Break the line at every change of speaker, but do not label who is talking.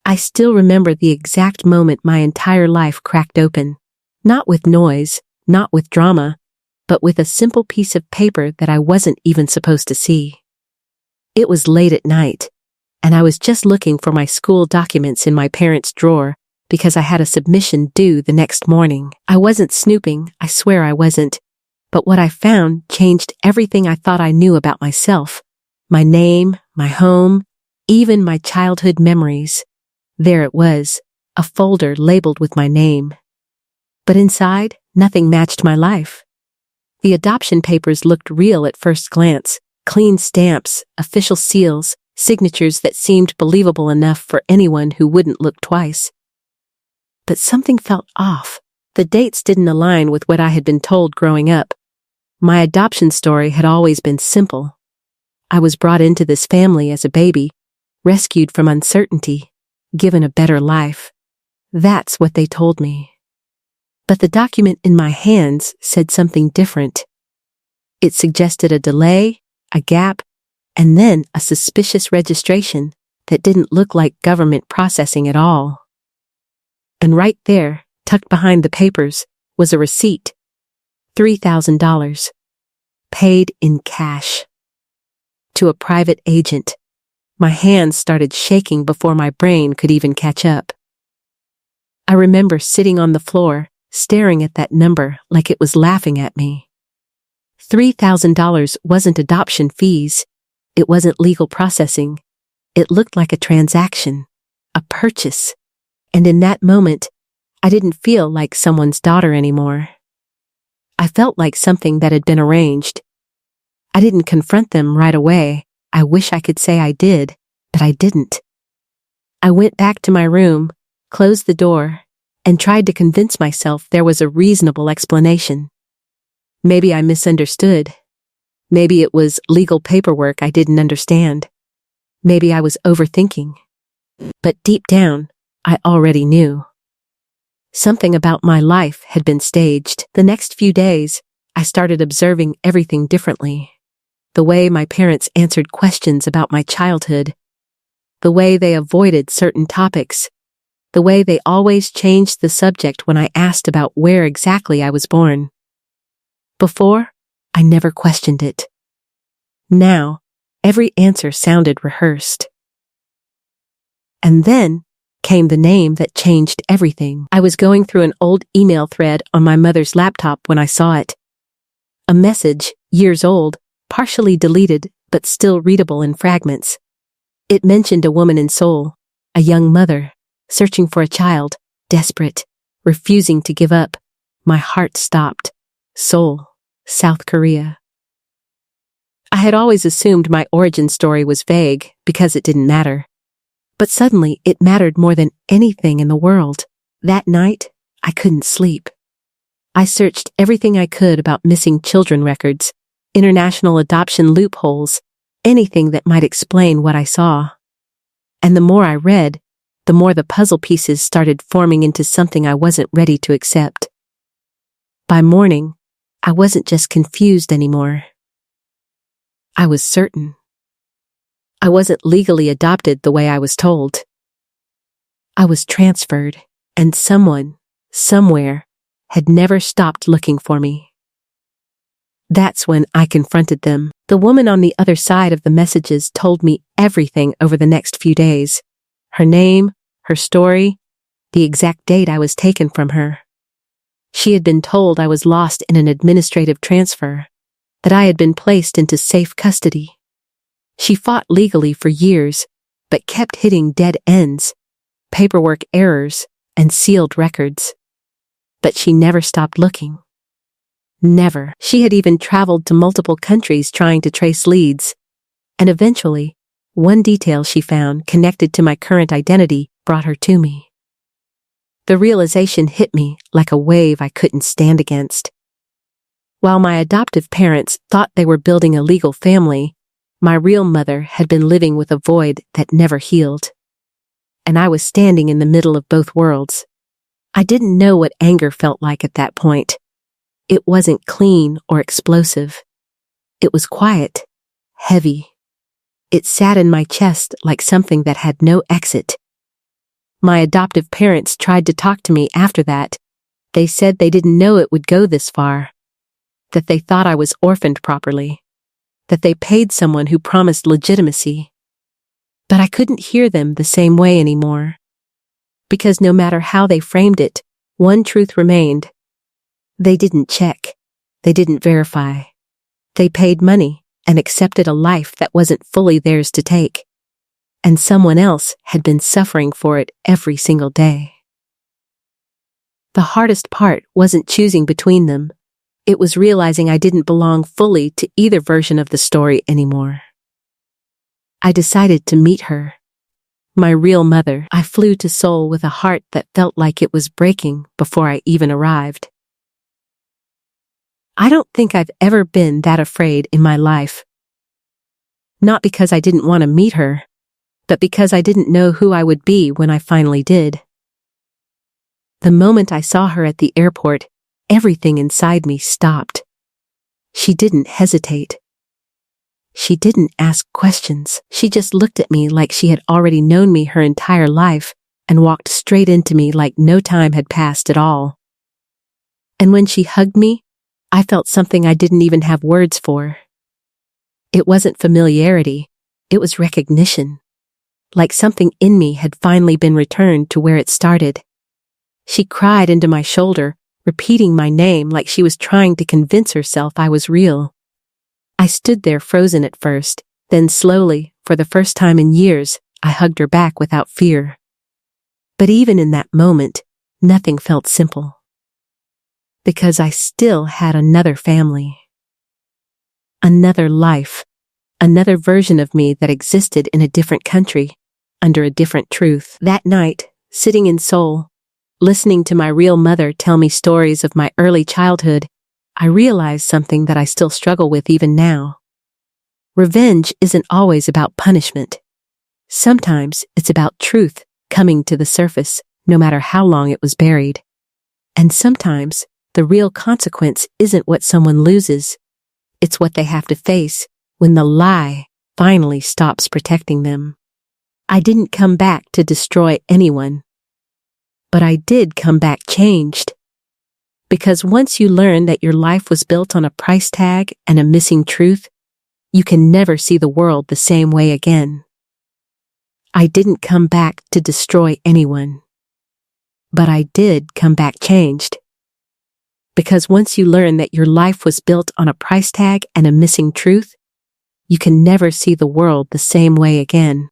I still remember the exact moment my entire life cracked open. Not with noise, not with drama, but with a simple piece of paper that I wasn't even supposed to see. It was late at night, and I was just looking for my school documents in my parents' drawer because I had a submission due the next morning. I wasn't snooping, I swear I wasn't, but what I found changed everything I thought I knew about myself. My name, my home, even my childhood memories. There it was, a folder labeled with my name. But inside, nothing matched my life. The adoption papers looked real at first glance, clean stamps, official seals, signatures that seemed believable enough for anyone who wouldn't look twice. But something felt off. The dates didn't align with what I had been told growing up. My adoption story had always been simple. I was brought into this family as a baby, rescued from uncertainty, given a better life. That's what they told me. But the document in my hands said something different. It suggested a delay, a gap, and then a suspicious registration that didn't look like government processing at all. And right there, tucked behind the papers, was a receipt. $3,000. Paid in cash. To a private agent. My hands started shaking before my brain could even catch up. I remember sitting on the floor, staring at that number like it was laughing at me. $3,000 wasn't adoption fees. It wasn't legal processing. It looked like a transaction, a purchase. And in that moment, I didn't feel like someone's daughter anymore. I felt like something that had been arranged. I didn't confront them right away. I wish I could say I did, but I didn't. I went back to my room, closed the door, and tried to convince myself there was a reasonable explanation. Maybe I misunderstood. Maybe it was legal paperwork I didn't understand. Maybe I was overthinking. But deep down, I already knew. Something about my life had been staged. The next few days, I started observing everything differently. The way my parents answered questions about my childhood. The way they avoided certain topics. The way they always changed the subject when I asked about where exactly I was born. Before, I never questioned it. Now, every answer sounded rehearsed. And then came the name that changed everything. I was going through an old email thread on my mother's laptop when I saw it. A message, years old, partially deleted, but still readable in fragments. It mentioned a woman in Seoul, a young mother, searching for a child, desperate, refusing to give up. My heart stopped. Seoul, South Korea. I had always assumed my origin story was vague because it didn't matter. But suddenly it mattered more than anything in the world. That night, I couldn't sleep. I searched everything I could about missing children records, international adoption loopholes, anything that might explain what I saw. And the more I read, the more the puzzle pieces started forming into something I wasn't ready to accept. By morning, I wasn't just confused anymore. I was certain. I wasn't legally adopted the way I was told. I was transferred, and someone, somewhere, had never stopped looking for me. That's when I confronted them. The woman on the other side of the messages told me everything over the next few days. Her name, her story, the exact date I was taken from her. She had been told I was lost in an administrative transfer, that I had been placed into safe custody. She fought legally for years, but kept hitting dead ends, paperwork errors, and sealed records. But she never stopped looking. Never. She had even traveled to multiple countries trying to trace leads. And eventually, one detail she found connected to my current identity brought her to me. The realization hit me like a wave I couldn't stand against. While my adoptive parents thought they were building a legal family, my real mother had been living with a void that never healed. And I was standing in the middle of both worlds. I didn't know what anger felt like at that point. It wasn't clean or explosive. It was quiet, heavy. It sat in my chest like something that had no exit. My adoptive parents tried to talk to me after that. They said they didn't know it would go this far. That they thought I was orphaned properly. That they paid someone who promised legitimacy. But I couldn't hear them the same way anymore. Because no matter how they framed it, one truth remained. They didn't check. They didn't verify. They paid money and accepted a life that wasn't fully theirs to take. And someone else had been suffering for it every single day. The hardest part wasn't choosing between them. It was realizing I didn't belong fully to either version of the story anymore. I decided to meet her. My real mother. I flew to Seoul with a heart that felt like it was breaking before I even arrived. I don't think I've ever been that afraid in my life. Not because I didn't want to meet her, but because I didn't know who I would be when I finally did. The moment I saw her at the airport, everything inside me stopped. She didn't hesitate. She didn't ask questions. She just looked at me like she had already known me her entire life and walked straight into me like no time had passed at all. And when she hugged me, I felt something I didn't even have words for. It wasn't familiarity, it was recognition. Like something in me had finally been returned to where it started. She cried into my shoulder, repeating my name like she was trying to convince herself I was real. I stood there frozen at first, then slowly, for the first time in years, I hugged her back without fear. But even in that moment, nothing felt simple. Because I still had another family. Another life. Another version of me that existed in a different country, under a different truth. That night, sitting in Seoul, listening to my real mother tell me stories of my early childhood, I realized something that I still struggle with even now. Revenge isn't always about punishment. Sometimes it's about truth coming to the surface, no matter how long it was buried. And sometimes the real consequence isn't what someone loses. It's what they have to face when the lie finally stops protecting them. I didn't come back to destroy anyone. But I did come back changed. Because once you learn that your life was built on a price tag and a missing truth, you can never see the world the same way again. I didn't come back to destroy anyone. But I did come back changed. Because once you learn that your life was built on a price tag and a missing truth, you can never see the world the same way again.